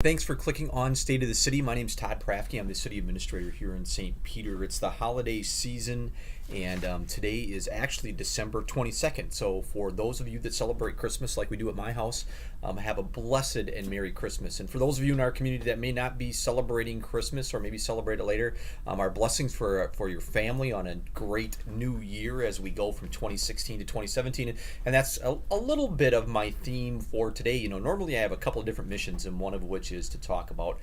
Thanks for clicking on State of the City. My name is Todd Prafke. I'm the City Administrator here in St. Peter. It's the holiday season, and today is actually December 22nd. So for those of you that celebrate Christmas like we do at my house, have a blessed and Merry Christmas. And for those of you in our community that may not be celebrating Christmas or maybe celebrate it later, our blessings for your family on a great new year as we go from 2016 to 2017. And that's a little bit of my theme for today. You know, normally I have a couple of different missions, and one of which is to talk about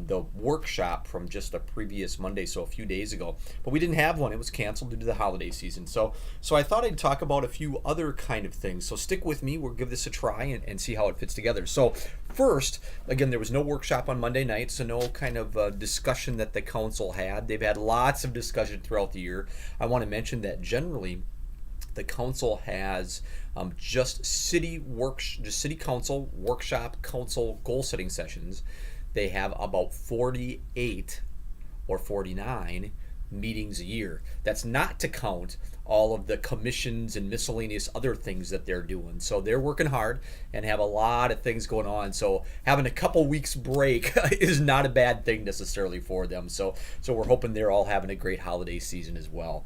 the workshop from just a previous Monday, so a few days ago. But we didn't have one. It was canceled due to the holiday season. So I thought I'd talk about a few other kind of things. So stick with me. We'll give this a try and see how it fits together. So first, again, there was no workshop on Monday night, so no kind of discussion that the council had. They've had lots of discussion throughout the year. I want to mention that generally the council has just city council workshop council goal setting sessions. They have about 48 or 49 meetings a year. That's not to count all of the commissions and miscellaneous other things that they're doing. So they're working hard and have a lot of things going on. So having a couple weeks break is not a bad thing necessarily for them. So we're hoping they're all having a great holiday season as well.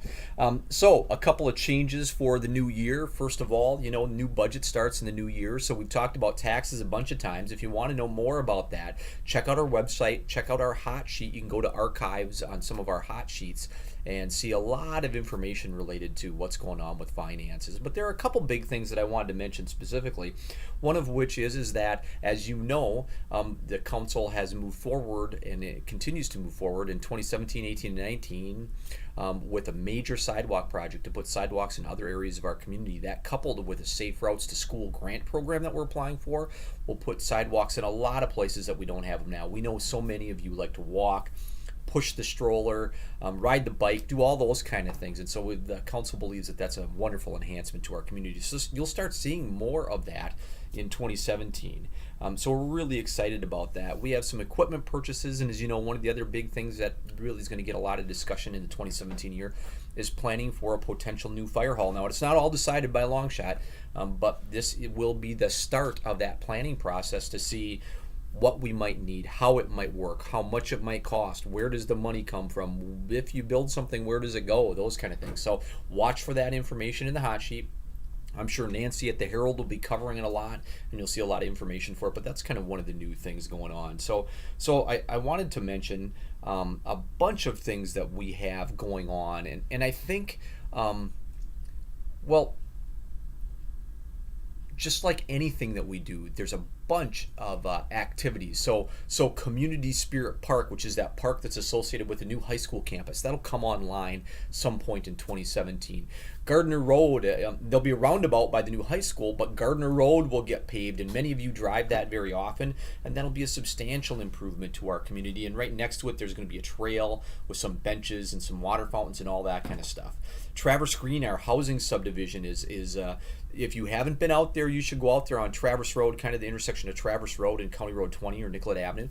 So a couple of changes for the new year. First of all, you know, new budget starts in the new year. So we've talked about taxes a bunch of times. If you want to know more about that, check out our website, check out our hot sheet. You can go to archives on some of our hot sheets and see a lot of information related to what's going on with finances. But there are a couple big things that I wanted to mention specifically. One of which is that, as you know, the council has moved forward, and it continues to move forward in 2017, 18, and 19 with a major sidewalk project to put sidewalks in other areas of our community. That, coupled with a Safe Routes to School grant program that we're applying for, will put sidewalks in a lot of places that we don't have them now. We know so many of you like to walk, push the stroller, ride the bike, do all those kind of things. And so the council believes that that's a wonderful enhancement to our community. So you'll start seeing more of that in 2017. So we're really excited about that. We have some equipment purchases, and as you know, one of the other big things that really is going to get a lot of discussion in the 2017 year is planning for a potential new fire hall. Now, it's not all decided by a long shot, but it will be the start of that planning process to see what we might need, how it might work, how much it might cost, where does the money come from, if you build something, where does it go, those kind of things. So watch for that information in the hot sheet. I'm sure Nancy at the Herald will be covering it a lot, and you'll see a lot of information for it, but that's kind of one of the new things going on. So I wanted to mention a bunch of things that we have going on, and I think, well, just like anything that we do, there's a bunch of activities. So Community Spirit Park, which is that park that's associated with the new high school campus, that'll come online some point in 2017. Gardner Road, there'll be a roundabout by the new high school, but Gardner Road will get paved, and many of you drive that very often, and that'll be a substantial improvement to our community. And right next to it, there's going to be a trail with some benches and some water fountains and all that kind of stuff. Traverse Green, our housing subdivision, is if you haven't been out there, you should go out there on Traverse Road, kind of the intersection of Traverse Road and County Road 20 or Nicollet Avenue.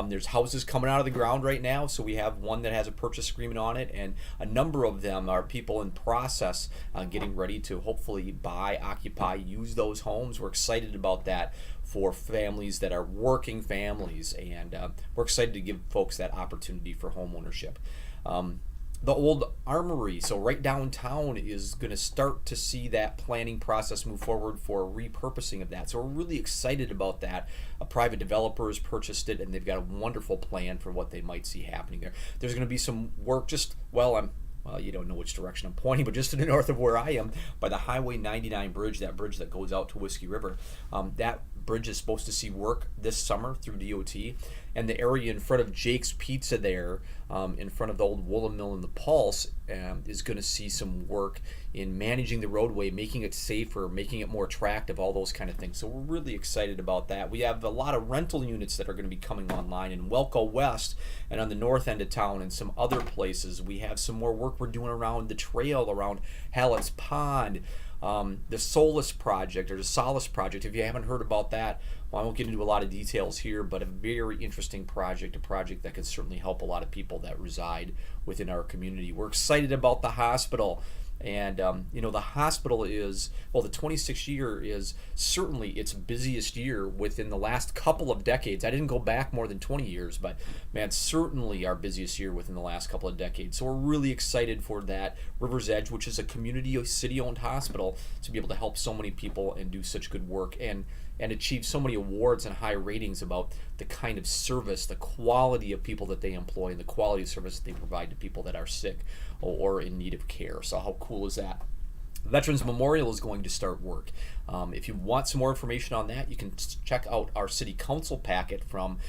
There's houses coming out of the ground right now, so we have one that has a purchase agreement on it, and a number of them are people in process getting ready to hopefully buy, occupy, use those homes. We're excited about that for families that are working families, and we're excited to give folks that opportunity for home ownership. The old armory, so right downtown, is going to start to see that planning process move forward for repurposing of that. So we're really excited about that. A private developer has purchased it, and they've got a wonderful plan for what they might see happening there. There's going to be some work well, you don't know which direction I'm pointing, but just to the north of where I am, by the Highway 99 bridge, that bridge that goes out to Whiskey River. That bridge is supposed to see work this summer through DOT, and the area in front of Jake's Pizza there, in front of the old woolen mill and the Pulse, is going to see some work in managing the roadway, making it safer, making it more attractive, all those kind of things. So we're really excited about that. We have a lot of rental units that are going to be coming online in Welco West and on the north end of town and some other places. We have some more work we're doing around the trail, around Hallett's Pond. The Solace Project, or the Solace Project, if you haven't heard about that, well, I won't get into a lot of details here, but a very interesting project, a project that can certainly help a lot of people that reside within our community. We're excited about the hospital. And the hospital is, well, the 26th year is certainly its busiest year within the last couple of decades. I didn't go back more than 20 years, but man, certainly our busiest year within the last couple of decades. So we're really excited for that River's Edge, which is a community city-owned hospital, to be able to help so many people and do such good work and achieve so many awards and high ratings about the kind of service, the quality of people that they employ, and the quality of service that they provide to people that are sick or in need of care. So how cool is that? Veterans Memorial is going to start work. If you want some more information on that, you can check out our city council packet from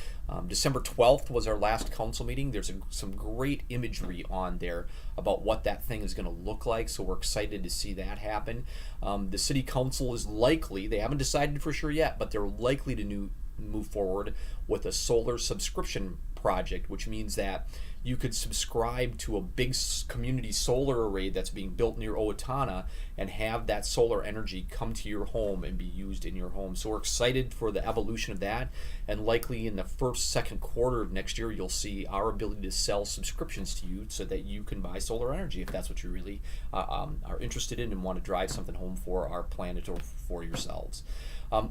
December 12th was our last council meeting. There's some great imagery on there about what that thing is going to look like, so we're excited to see that happen. The city council is likely, they haven't decided for sure yet, but they're likely to move forward with a solar subscription project, which means that you could subscribe to a big community solar array that's being built near Owatonna and have that solar energy come to your home and be used in your home. So we're excited for the evolution of that, and likely in the second quarter of next year you'll see our ability to sell subscriptions to you so that you can buy solar energy if that's what you really are interested in and want to drive something home for our planet or for yourselves.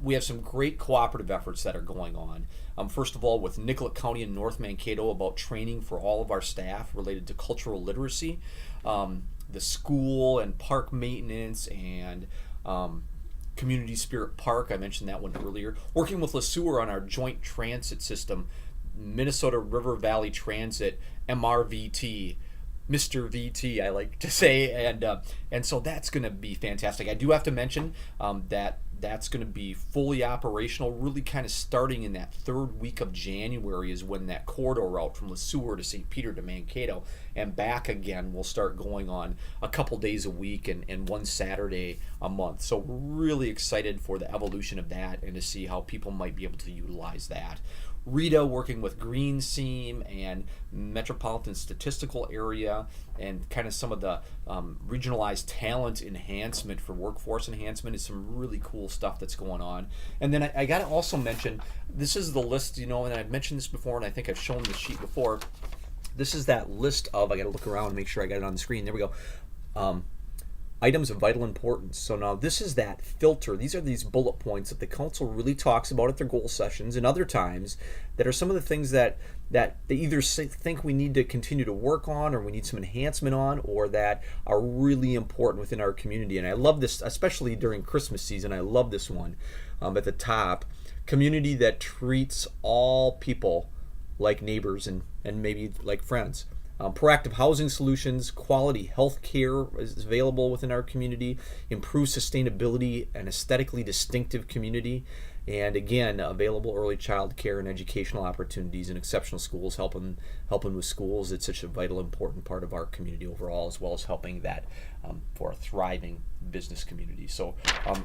We have some great cooperative efforts that are going on. First of all, with Nicollet County and North Mankato about training for all of our staff related to cultural literacy, the school and park maintenance, and Community Spirit Park, I mentioned that one earlier. Working with LeSueur on our joint transit system, Minnesota River Valley Transit, MRVT, Mr. VT, I like to say, and so that's going to be fantastic. I do have to mention that that's going to be fully operational, really kind of starting in that third week of January is when that corridor route from LeSueur to St. Peter to Mankato and back again will start going on a couple days a week and one Saturday a month. So we're really excited for the evolution of that and to see how people might be able to utilize that. Rita working with Green Seam and Metropolitan Statistical Area and kind of some of the regionalized talent enhancement for workforce enhancement is some really cool stuff that's going on. And then I got to also mention, this is the list, and I've mentioned this before and I think I've shown the sheet before. This is that list of, I got to look around and make sure I got it on the screen. There we go. Items of vital importance. So now this is that filter. These are these bullet points that the council really talks about at their goal sessions and other times that are some of the things that they either think we need to continue to work on or we need some enhancement on or that are really important within our community. And I love this, especially during Christmas season. I love this one at the top. Community that treats all people like neighbors and maybe like friends. Proactive housing solutions, quality health care is available within our community, improved sustainability, an aesthetically distinctive community, and again, available early child care and educational opportunities and exceptional schools, helping with schools. It's such a vital, important part of our community overall, as well as helping that for a thriving business community. So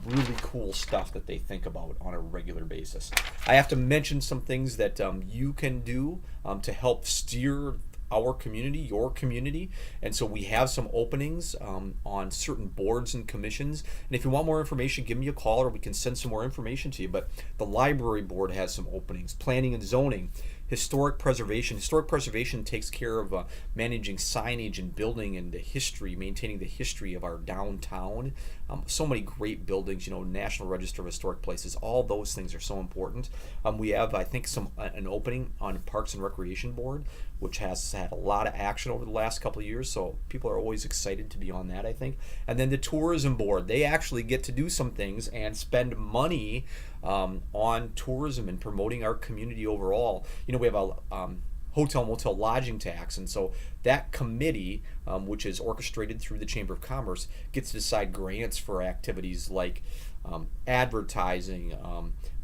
really cool stuff that they think about on a regular basis. I have to mention some things that you can do to help steer our community, your community, and so we have some openings on certain boards and commissions, and if you want more information, give me a call or we can send some more information to you. But the library board has some openings, planning and zoning, historic preservation takes care of managing signage and building and the history, maintaining the history of our downtown. So many great buildings, National Register of Historic Places, all those things are so important. We have, I think, an opening on Parks and Recreation Board, which has had a lot of action over the last couple of years, so people are always excited to be on that, I think. And then the Tourism Board, they actually get to do some things and spend money on tourism and promoting our community overall. We have a hotel motel lodging tax, and so that committee, which is orchestrated through the Chamber of Commerce, gets to decide grants for activities like advertising,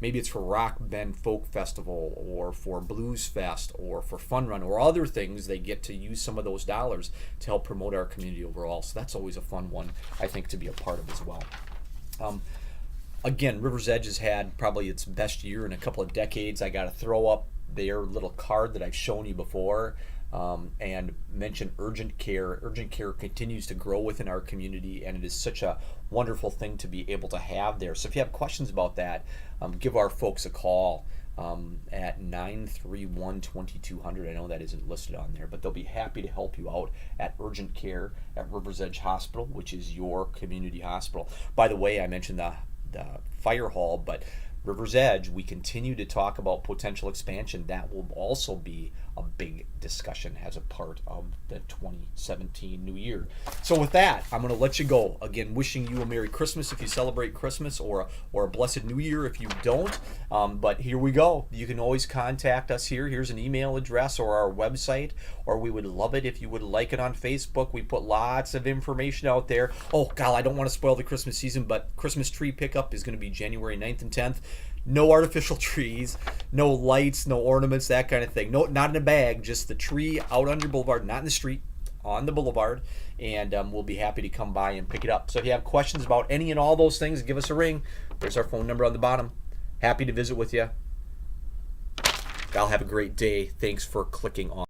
maybe it's for Rock Bend Folk Festival or for Blues Fest or for Fun Run or other things. They get to use some of those dollars to help promote our community overall, so that's always a fun one, I think, to be a part of as well. Again, River's Edge has had probably its best year in a couple of decades. I got to throw up their little card that I've shown you before and mention urgent care. Urgent care continues to grow within our community, and it is such a wonderful thing to be able to have there. So if you have questions about that, give our folks a call. at 931-2200. I know that isn't listed on there, but they'll be happy to help you out at urgent care at Rivers Edge Hospital, which is your community hospital. By the way, I mentioned the fire hall, but Rivers Edge, we continue to talk about potential expansion. That will also be a big discussion as a part of the 2017 new year. So with that, I'm going to let you go. Again, wishing you a Merry Christmas if you celebrate Christmas, or a Blessed New Year if you don't. But here we go. You can always contact us here. Here's an email address or our website, or we would love it if you would like it on Facebook. We put lots of information out there. Oh, God, I don't want to spoil the Christmas season, but Christmas tree pickup is going to be January 9th and 10th. No artificial trees, no lights, no ornaments, that kind of thing. No, not in a bag, just the tree out on your boulevard, not in the street, on the boulevard. And we'll be happy to come by and pick it up. So if you have questions about any and all those things, give us a ring. There's our phone number on the bottom. Happy to visit with you. Y'all have a great day. Thanks for clicking on.